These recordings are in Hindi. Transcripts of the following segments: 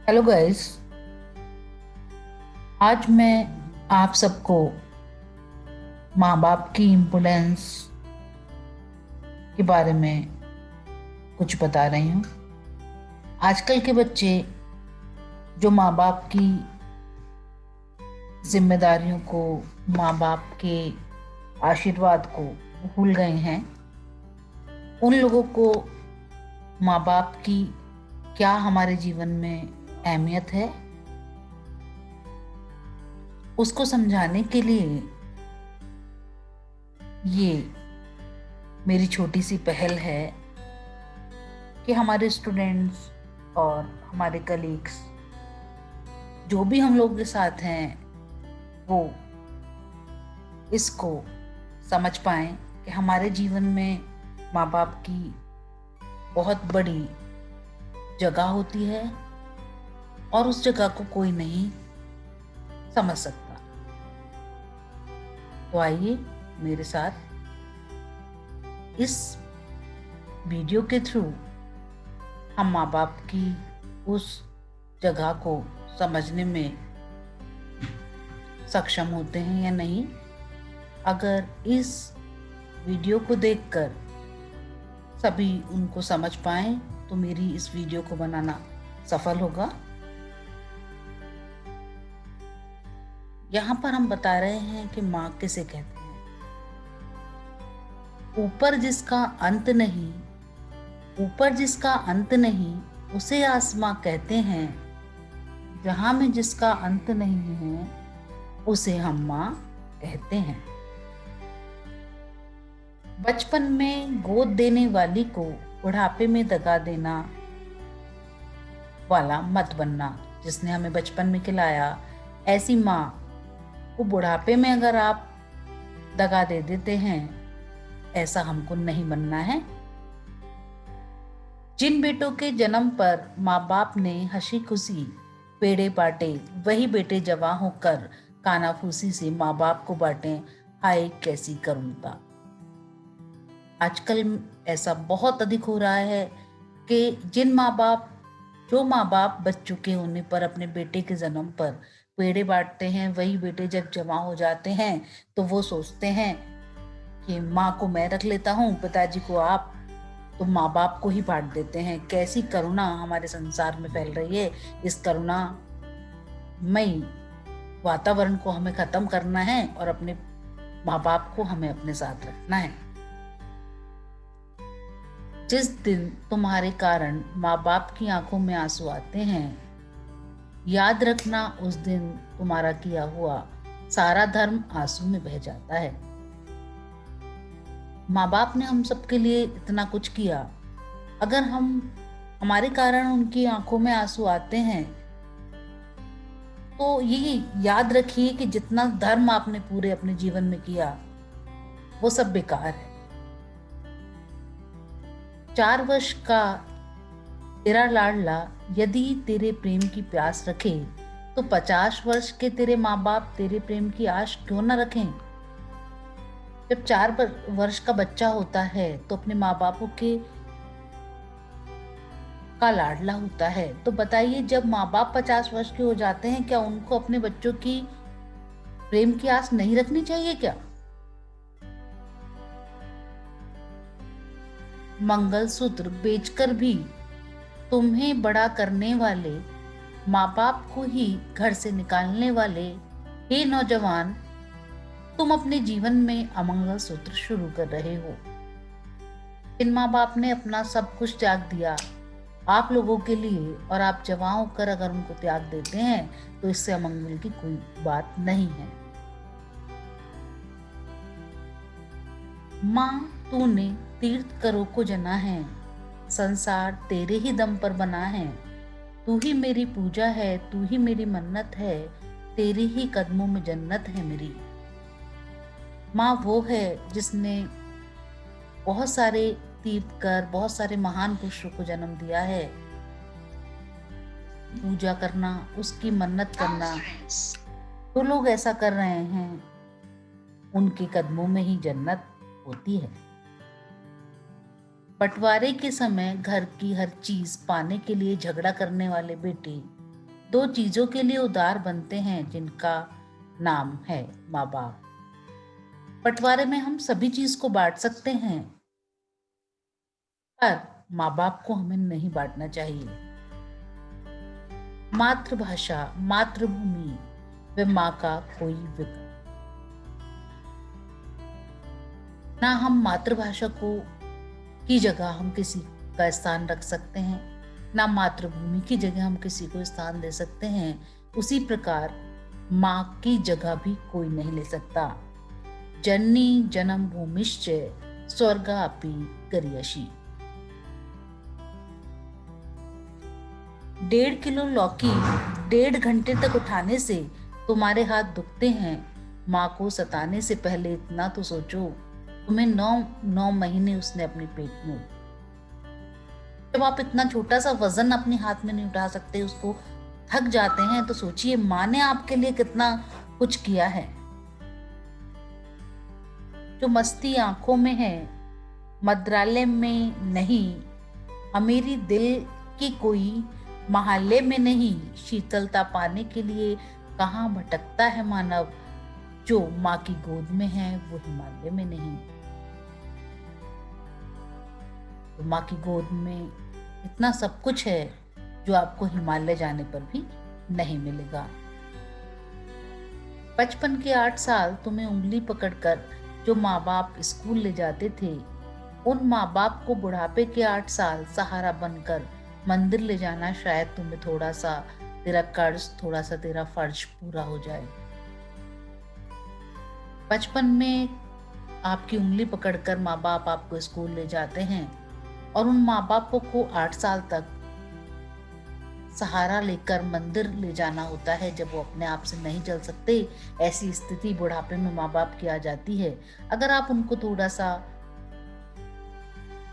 Hello guys. आज मैं आप सबको माँ बाप की इम्पोर्टेंस के बारे में कुछ बता रही हूँ। आजकल के बच्चे जो माँ बाप की जिम्मेदारियों को, माँ बाप के आशीर्वाद को भूल गए हैं, उन लोगों को माँ बाप की क्या हमारे जीवन में अहमियत है, उसको समझाने के लिए ये मेरी छोटी सी पहल है कि हमारे स्टूडेंट्स और हमारे कलीग्स जो भी हम लोग के साथ हैं वो इसको समझ पाएं कि हमारे जीवन में माँ बाप की बहुत बड़ी जगह होती है और उस जगह को कोई नहीं समझ सकता। तो आइए मेरे साथ इस वीडियो के थ्रू हम माँ बाप की उस जगह को समझने में सक्षम होते हैं या नहीं। अगर इस वीडियो को देखकर सभी उनको समझ पाएं तो मेरी इस वीडियो को बनाना सफल होगा। यहाँ पर हम बता रहे हैं कि माँ किसे कहते हैं। ऊपर जिसका अंत नहीं, ऊपर जिसका अंत नहीं उसे आसमां कहते हैं। जहां में जिसका अंत नहीं है उसे हम माँ कहते हैं। बचपन में गोद देने वाली को बुढ़ापे में दगा देना वाला मत बनना। जिसने हमें बचपन में खिलाया, ऐसी माँ को बुढ़ापे में अगर आप दगा दे देते हैं, ऐसा हमको नहीं बनना है। जिन बेटों के जन्म पर माँ बाप ने हंसी खुशी पेड़े बांटे, वही बेटे जवां होकर कानाफूसी से माँ बाप को बांटे। हाय कैसी करुणता। आजकल ऐसा बहुत अधिक हो रहा है कि जो माँ बाप बच्चों के होने पर अपने बेटे के जन्म पर पेड़े बांटते हैं, वही बेटे जब जवां हो जाते हैं तो वो सोचते हैं कि माँ को मैं रख लेता हूँ, पिताजी को आप, तो माँ बाप को ही बांट देते हैं। कैसी करुणा हमारे संसार में फैल रही है। इस करुणामयी वातावरण को हमें खत्म करना है और अपने माँ बाप को हमें अपने साथ रखना है। जिस दिन तुम्हारे कारण माँ बाप की आंखों में आंसू आते हैं, याद रखना उस दिन तुम्हारा किया हुआ सारा धर्म आंसू में बह जाता है। माँ बाप ने हम सबके लिए इतना कुछ किया, अगर हमारे कारण उनकी आंखों में आंसू आते हैं तो ये याद रखिए कि जितना धर्म आपने पूरे अपने जीवन में किया वो सब बेकार है। 4 वर्ष का तेरा लाडला यदि तेरे प्रेम की प्यास रखे तो 50 वर्ष के तेरे माँ बाप तेरे प्रेम की आश क्यों न रखें। जब 4 वर्ष का बच्चा होता है तो अपने माँ बापों के का लाडला होता है, तो बताइए जब माँ बाप 50 वर्ष के हो जाते हैं, क्या उनको अपने बच्चों की प्रेम की आस नहीं रखनी चाहिए क्या? मंगलसूत्र बेचकर भी तुम्हें बड़ा करने वाले माँ बाप को ही घर से निकालने वाले हे नौजवान, तुम अपने जीवन में अमंगल सूत्र शुरू कर रहे हो। इन माँ बाप ने अपना सब कुछ त्याग दिया आप लोगों के लिए, और आप जवां होकर अगर उनको त्याग देते हैं तो इससे अमंगल की कोई बात नहीं है। माँ तूने तीर्थ करो को जना है, संसार तेरे ही दम पर बना है। तू ही मेरी पूजा है, तू ही मेरी मन्नत है, तेरे ही कदमों में जन्नत है मेरी। माँ वो है जिसने बहुत सारे तीर्थकर, बहुत सारे महान पुरुषों को जन्म दिया है। पूजा करना, उसकी मन्नत करना, तो लोग ऐसा कर रहे हैं, उनके कदमों में ही जन्नत होती है। बंटवारे के समय घर की हर चीज पाने के लिए झगड़ा करने वाले बेटे दो चीजों के लिए उदार बनते हैं जिनका नाम है माँ बाप। बंटवारे में हम सभी चीज को बांट सकते हैं, पर माँ बाप को हमें नहीं बांटना चाहिए। मातृभाषा, मातृभूमि व माँ का कोई विकल्प ना। हम मातृभाषा को की जगह हम किसी का स्थान रख सकते हैं, ना मातृभूमि की जगह हम किसी को स्थान दे सकते हैं। उसी प्रकार माँ की जगह भी कोई नहीं ले सकता। जननी जन्म भूमिश्च स्वर्गापि गरीयसी। 1.5 किलो लौकी 1.5 घंटे तक उठाने से तुम्हारे हाथ दुखते हैं। माँ को सताने से पहले इतना तो सोचो, तुम्हें 9 महीने उसने अपने पेट में। जब आप इतना छोटा सा वजन अपने हाथ में नहीं उठा सकते, उसको थक जाते हैं, तो सोचिए माँ ने आपके लिए कितना कुछ किया है। जो मस्ती आंखों में है, मद्रालय में नहीं, अमीरी दिल की कोई महल्ले में नहीं। शीतलता पाने के लिए कहाँ भटकता है मानव, जो माँ की गोद में है वो हिमालय में नहीं। तो माँ की गोद में इतना सब कुछ है जो आपको हिमालय जाने पर भी नहीं मिलेगा। बचपन के 8 साल तुम्हें उंगली पकड़कर जो माँ बाप स्कूल ले जाते थे, उन माँ बाप को बुढ़ापे के 8 साल सहारा बनकर मंदिर ले जाना शायद तुम्हें थोड़ा सा तेरा कर्ज, थोड़ा सा तेरा फर्ज पूरा हो जाए। बचपन में आपकी उंगली पकड़कर माँ बाप आपको स्कूल ले जाते हैं और उन माँ बापों को 8 साल तक सहारा लेकर मंदिर ले जाना होता है जब वो अपने आप से नहीं चल सकते। ऐसी स्थिति बुढ़ापे में माँ बाप की आ जाती है। अगर आप उनको थोड़ा सा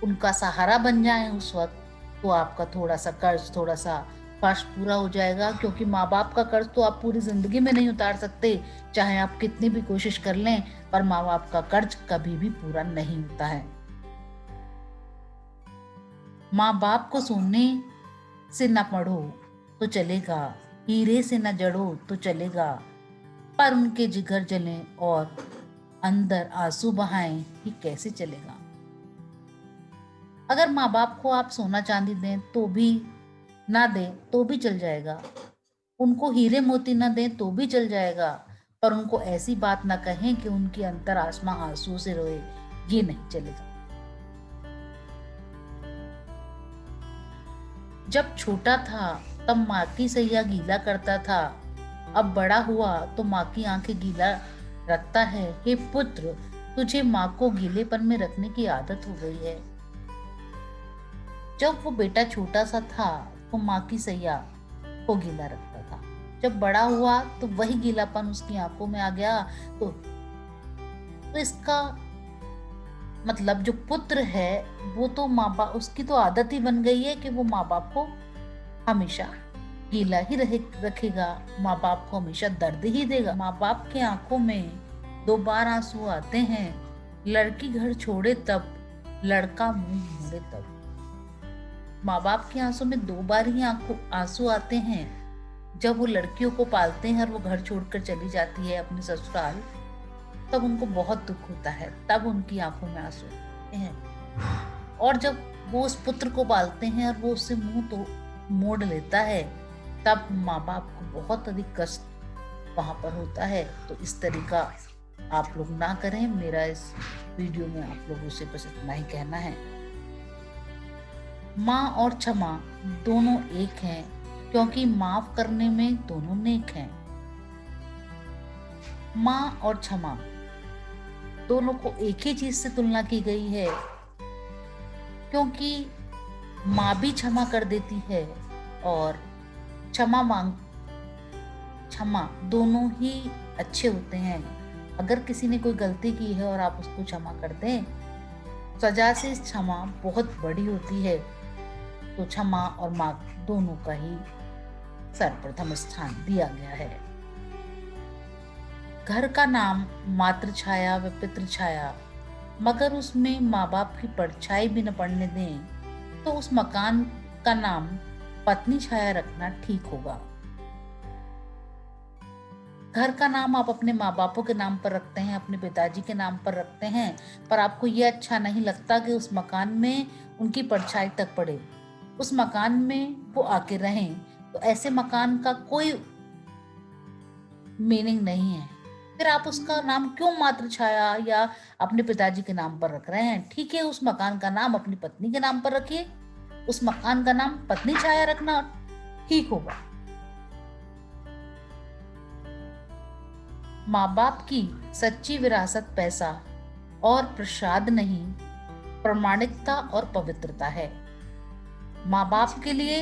उनका सहारा बन जाएं उस वक्त, तो आपका थोड़ा सा कर्ज, थोड़ा सा फर्ज पूरा हो जाएगा। क्योंकि माँ बाप का कर्ज तो आप पूरी जिंदगी में नहीं उतार सकते, चाहे आप कितनी भी कोशिश कर लें, पर माँ बाप का कर्ज कभी भी पूरा नहीं होता है। माँ बाप को सोने से न पढ़ो तो चलेगा, हीरे से न जड़ो तो चलेगा, पर उनके जिगर जलें और अंदर आंसू बहाएं ही कैसे चलेगा। अगर माँ बाप को आप सोना चांदी दें तो भी ना दें तो भी चल जाएगा, उनको हीरे मोती ना दें तो भी चल जाएगा, पर उनको ऐसी बात ना कहें कि उनकी अंतर आत्मा आंसू से रोए, ये नहीं चलेगा। जब छोटा था तब माँ की सैया गीला करता था, अब बड़ा हुआ तो माँ की आंखें गीला रखता है। हे पुत्र, तुझे माँ को गीलेपन में रखने की आदत हो गई है। जब वो बेटा छोटा सा था तो माँ की सैया को गीला रखता था, जब बड़ा हुआ तो वही गीलापन उसकी आंखों में आ गया। तो इसका मतलब जो पुत्र है वो तो माँ बाप, उसकी तो आदत ही बन गई है कि वो माँ बाप को हमेशा गीला ही रखेगा, माँ बाप को हमेशा दर्द ही देगा। माँ बाप के आंखों में 2 बार आंसू आते हैं, लड़की घर छोड़े तब, लड़का मुंह मोड़े तब। माँ बाप के आंसू में 2 बार ही आंसू आते हैं, जब वो लड़कियों को पालते हैं और वो घर छोड़कर चली जाती है अपने ससुराल, तब उनको बहुत दुख होता है, तब उनकी आंखों में आंसू आते हैं। और जब वो उस पुत्र को पालते हैं और वो उससे मुंह तो मोड़ लेता है, तब माँ बाप को बहुत अधिक कष्ट वहां पर होता है। तो इस तरीका आप लोग ना करें। मेरा इस वीडियो में आप लोगों से बस इतना ही कहना है। माँ और क्षमा दोनों एक हैं, क्योंकि माफ करने में दोनों नेक हैं। माँ और क्षमा दोनों को एक ही चीज से तुलना की गई है, क्योंकि माँ भी क्षमा कर देती है और क्षमा दोनों ही अच्छे होते हैं। अगर किसी ने कोई गलती की है और आप उसको क्षमा कर दें, सजा से क्षमा बहुत बड़ी होती है। तो क्षमा और माँ दोनों का ही सर्वप्रथम स्थान दिया गया है। घर का नाम मातृ छाया व पितृ छाया, मगर उसमें माँ बाप की परछाई भी न पड़ने दें तो उस मकान का नाम पत्नी छाया रखना ठीक होगा। घर का नाम आप अपने माँ बापों के नाम पर रखते हैं, अपने पिताजी के नाम पर रखते हैं, पर आपको ये अच्छा नहीं लगता कि उस मकान में उनकी परछाई तक पड़े, उस मकान में वो आके रहें, तो ऐसे मकान का कोई मीनिंग नहीं है। फिर आप उसका नाम क्यों मात्र छाया या अपने पिताजी के नाम पर रख रहे हैं? ठीक है, उस मकान का नाम अपनी पत्नी के नाम पर रखिए, उस मकान का नाम पत्नी छाया रखना ठीक होगा। माँ बाप की सच्ची विरासत पैसा और प्रसाद नहीं, प्रामाणिकता और पवित्रता है। माँ बाप के लिए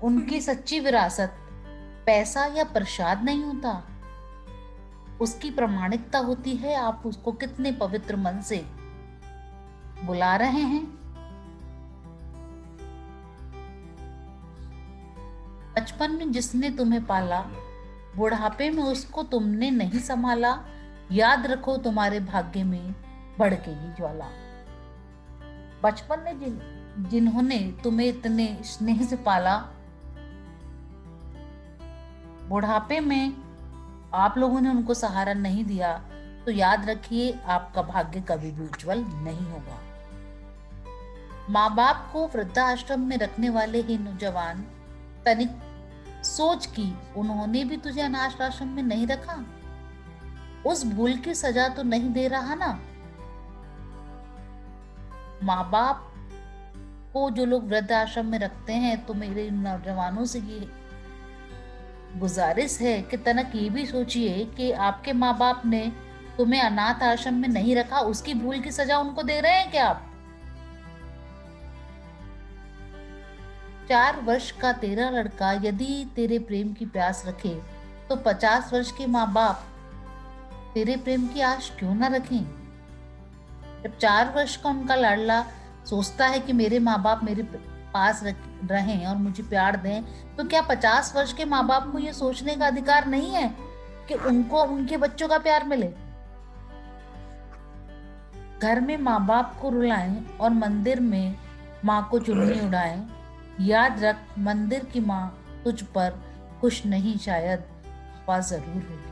उनकी सच्ची विरासत पैसा या प्रसाद नहीं होता, उसकी प्रामाणिकता होती है। आप उसको कितने पवित्र मन से बुला रहे हैं। बचपन में जिसने तुम्हें पाला, बुढ़ापे में उसको तुमने नहीं संभाला। याद रखो तुम्हारे भाग्य में भड़केगी ज्वाला। बचपन में जिन्होंने तुम्हें इतने स्नेह से पाला, बुढ़ापे में आप लोगों ने उनको सहारा नहीं दिया, तो याद रखिए आपका भाग्य कभी भी उज्जवल नहीं होगा। माँ बाप को वृद्धाश्रम में रखने वाले ही नौजवान, तनिक सोच कि उन्होंने भी तुझे अनाथ आश्रम में नहीं रखा। उस भूल की सजा तो नहीं दे रहा ना। माँ बाप को जो लोग वृद्धाश्रम में रखते हैं, तो मेरे नौजवानों से ये गुजारिश है कि तनक ये भी सोचिए कि आपके माँ बाप ने तुम्हें अनाथ आश्रम में नहीं रखा, उसकी भूल की सजा उनको दे रहे हैं क्या आप? 4 वर्ष का तेरा लड़का यदि तेरे प्रेम की प्यास रखे, तो 50 वर्ष के माँ बाप तेरे प्रेम की आश क्यों ना रखें? जब 4 वर्ष का उनका लाडला सोचता है कि मेरे माँ बाप मेरे पास रहें और मुझे प्यार दें, तो क्या 50 वर्ष के माँ बाप को ये सोचने का अधिकार नहीं है कि उनको उनके बच्चों का प्यार मिले? घर में माँ बाप को रुलाएं और मंदिर में माँ को चुन्नी उड़ाएं। याद रख, मंदिर की माँ तुझ पर खुश नहीं, शायद खफा जरूर होगी।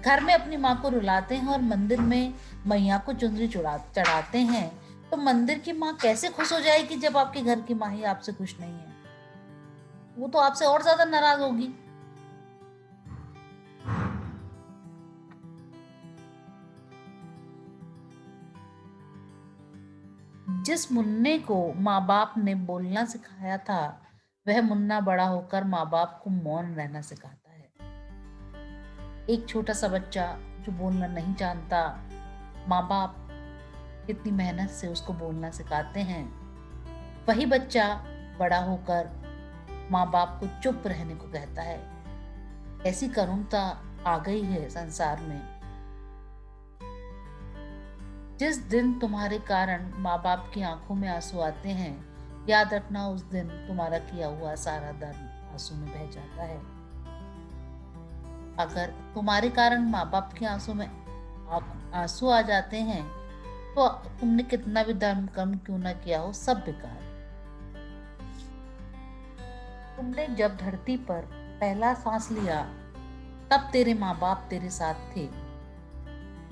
घर में अपनी माँ को रुलाते हैं और मंदिर में मैया को चुनरी चढ़ाते हैं, तो मंदिर की माँ कैसे खुश हो जाएगी जब आपके घर की माँ ही आपसे खुश नहीं है? वो तो आपसे और ज्यादा नाराज होगी। जिस मुन्ने को माँ बाप ने बोलना सिखाया था, वह मुन्ना बड़ा होकर माँ बाप को मौन रहना सिखाता है। एक छोटा सा बच्चा जो बोलना नहीं जानता, माँ बाप कितनी मेहनत से उसको बोलना सिखाते हैं। वही बच्चा बड़ा होकर माँ बाप को चुप रहने को कहता है। ऐसी करुणता आ गई है संसार में। जिस दिन तुम्हारे कारण माँ बाप की आंखों में आंसू आते हैं, याद रखना उस दिन तुम्हारा किया हुआ सारा दर्द आंसू में बह जाता है। अगर तुम्हारे कारण माँ बाप के आंसू में आंसू आ जाते हैं, तो तुमने कितना भी धर्म कर्म क्यों ना किया हो, सब बेकार। तुमने जब धरती पर पहला सांस लिया, तब तेरे माँ बाप तेरे साथ थे।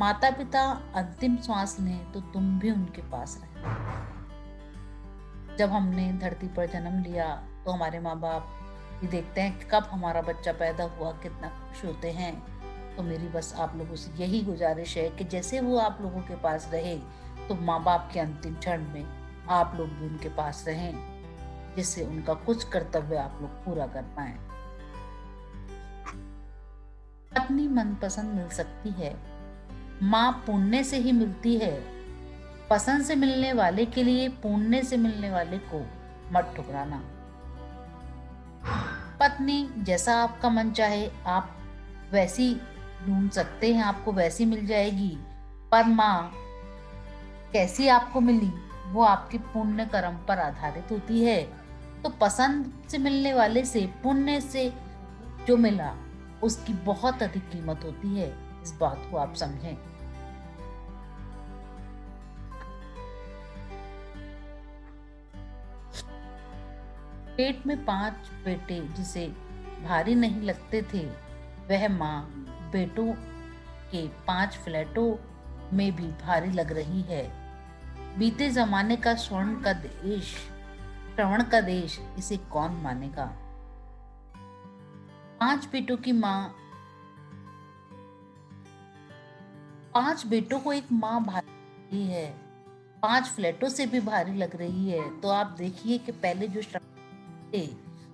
माता पिता अंतिम श्वास लें तो तुम भी उनके पास रहे। जब हमने धरती पर जन्म लिया, तो हमारे माँ बाप ये देखते हैं कि कब हमारा बच्चा पैदा हुआ, कितना खुश होते हैं। तो मेरी बस आप लोगों से यही गुजारिश है कि जैसे वो आप लोगों के पास रहे, तो माँ बाप के अंतिम क्षण में आप लोग भी उनके पास रहें, जिससे उनका कुछ कर्तव्य आप लोग पूरा कर पाए। पत्नी मनपसंद मिल सकती है, माँ पुण्य से ही मिलती है। पसंद से मिलने वाले के लिए पुण्य से मिलने वाले को मत ठुकराना। पत्नी जैसा आपका मन चाहे आप वैसी ढूंढ सकते हैं, आपको वैसी मिल जाएगी। पर माँ कैसी आपको मिली, वो आपके पुण्य कर्म पर आधारित होती है। तो पसंद से मिलने वाले से, पुण्य से जो मिला, उसकी बहुत अधिक कीमत होती है। इस बात को आप समझें। पेट में 5 बेटे जिसे भारी नहीं लगते थे, वह माँ बेटों के 5 फ्लैटों में भी भारी लग रही है। बीते जमाने का श्रवण का देश इसे कौन मानेगा। 5 बेटों की माँ, 5 बेटों को एक माँ भारी है, 5 फ्लैटों से भी भारी लग रही है। तो आप देखिए कि पहले जो श्रवण थे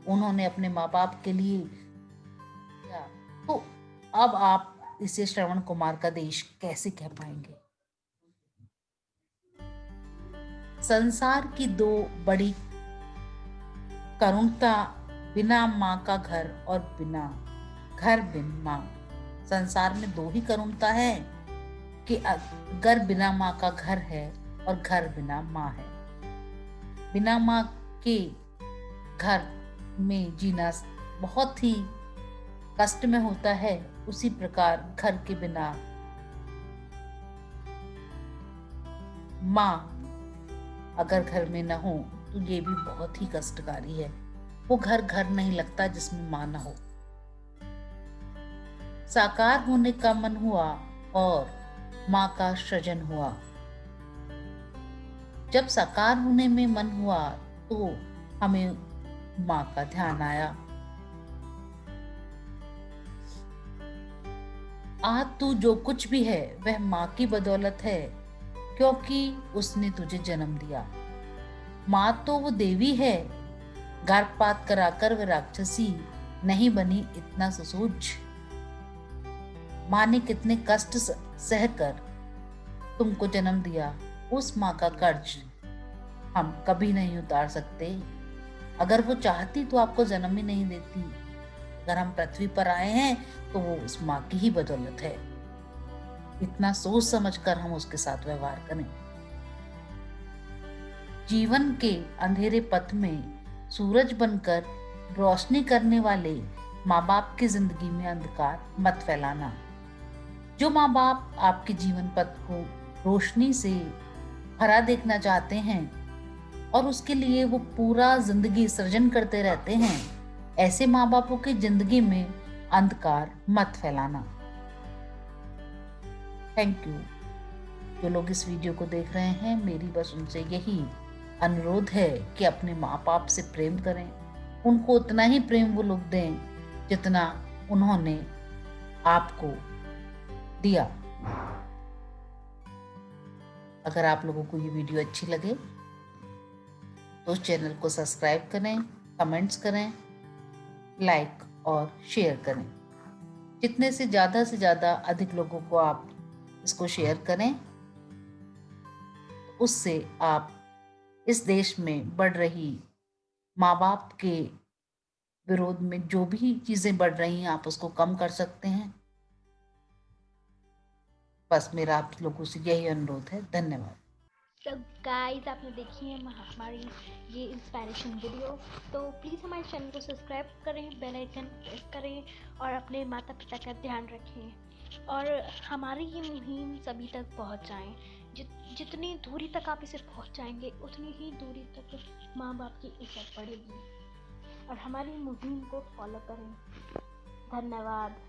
उन्होंने अपने माँ बाप के लिए किया, तो अब आप इसे श्रवण कुमार का देश कैसे कह पाएंगे। संसार की 2 बड़ी करुणता, बिना माँ का घर और बिना घर बिन माँ। संसार में 2 ही करुणता है कि अगर बिना माँ का घर है और घर बिना माँ है। बिना माँ के घर में जीना बहुत ही कष्ट में होता है, उसी प्रकार घर के बिना माँ अगर घर में न हो तो ये भी बहुत ही कष्टकारी है। वो घर घर नहीं लगता जिसमें माँ न हो। साकार होने का मन हुआ और माँ का सृजन हुआ। जब साकार होने में मन हुआ तो हमें माँ का ध्यान आया। आज तू जो कुछ भी है वह माँ की बदौलत है, क्योंकि उसने तुझे जन्म दिया। माँ तो वो देवी है, गर्भपात कराकर वह राक्षसी नहीं बनी इतना सुसूझ। माँ ने कितने कष्ट सहकर तुमको जन्म दिया, उस माँ का कर्ज हम कभी नहीं उतार सकते। अगर वो चाहती तो आपको जन्म ही नहीं देती। अगर हम पृथ्वी पर आए हैं तो वो उस माँ की ही बदौलत है। इतना सोच समझकर हम उसके साथ व्यवहार करें। जीवन के अंधेरे पथ में सूरज बनकर रोशनी करने वाले माँ बाप की जिंदगी में अंधकार मत फैलाना। जो माँ बाप आपके जीवन पथ को रोशनी से भरा देखना चाहते हैं और उसके लिए वो पूरा जिंदगी सृजन करते रहते हैं, ऐसे माँ बापों की जिंदगी में अंधकार मत फैलाना। Thank you. जो लोग इस वीडियो को देख रहे हैं, मेरी बस उनसे यही अनुरोध है कि अपने माँ बाप से प्रेम करें। उनको उतना ही प्रेम वो लोग दें जितना उन्होंने आपको दिया। अगर आप लोगों को ये वीडियो अच्छी लगे तो चैनल को सब्सक्राइब करें, कमेंट्स करें, लाइक और शेयर करें। जितने से ज़्यादा अधिक लोगों को आप इसको शेयर करें, उससे आप इस देश में बढ़ रही माँ बाप के विरोध में जो भी चीज़ें बढ़ रही हैं, आप उसको कम कर सकते हैं। बस मेरा आप लोगों से यही अनुरोध है। धन्यवाद। तो गाइस, आपने देखी है हमारी ये इंस्पायरेशन वीडियो, तो प्लीज़ हमारे चैनल को सब्सक्राइब करें, बेल आइकन प्रेस करें और अपने माता पिता का ध्यान रखें और हमारी ये मुहिम सभी तक पहुंचाएं। जितनी दूरी तक आप इसे पहुंचाएंगे उतनी ही दूरी तक माँ बाप की इज्जत बढ़ेगी और हमारी मुहिम को फॉलो करें। धन्यवाद।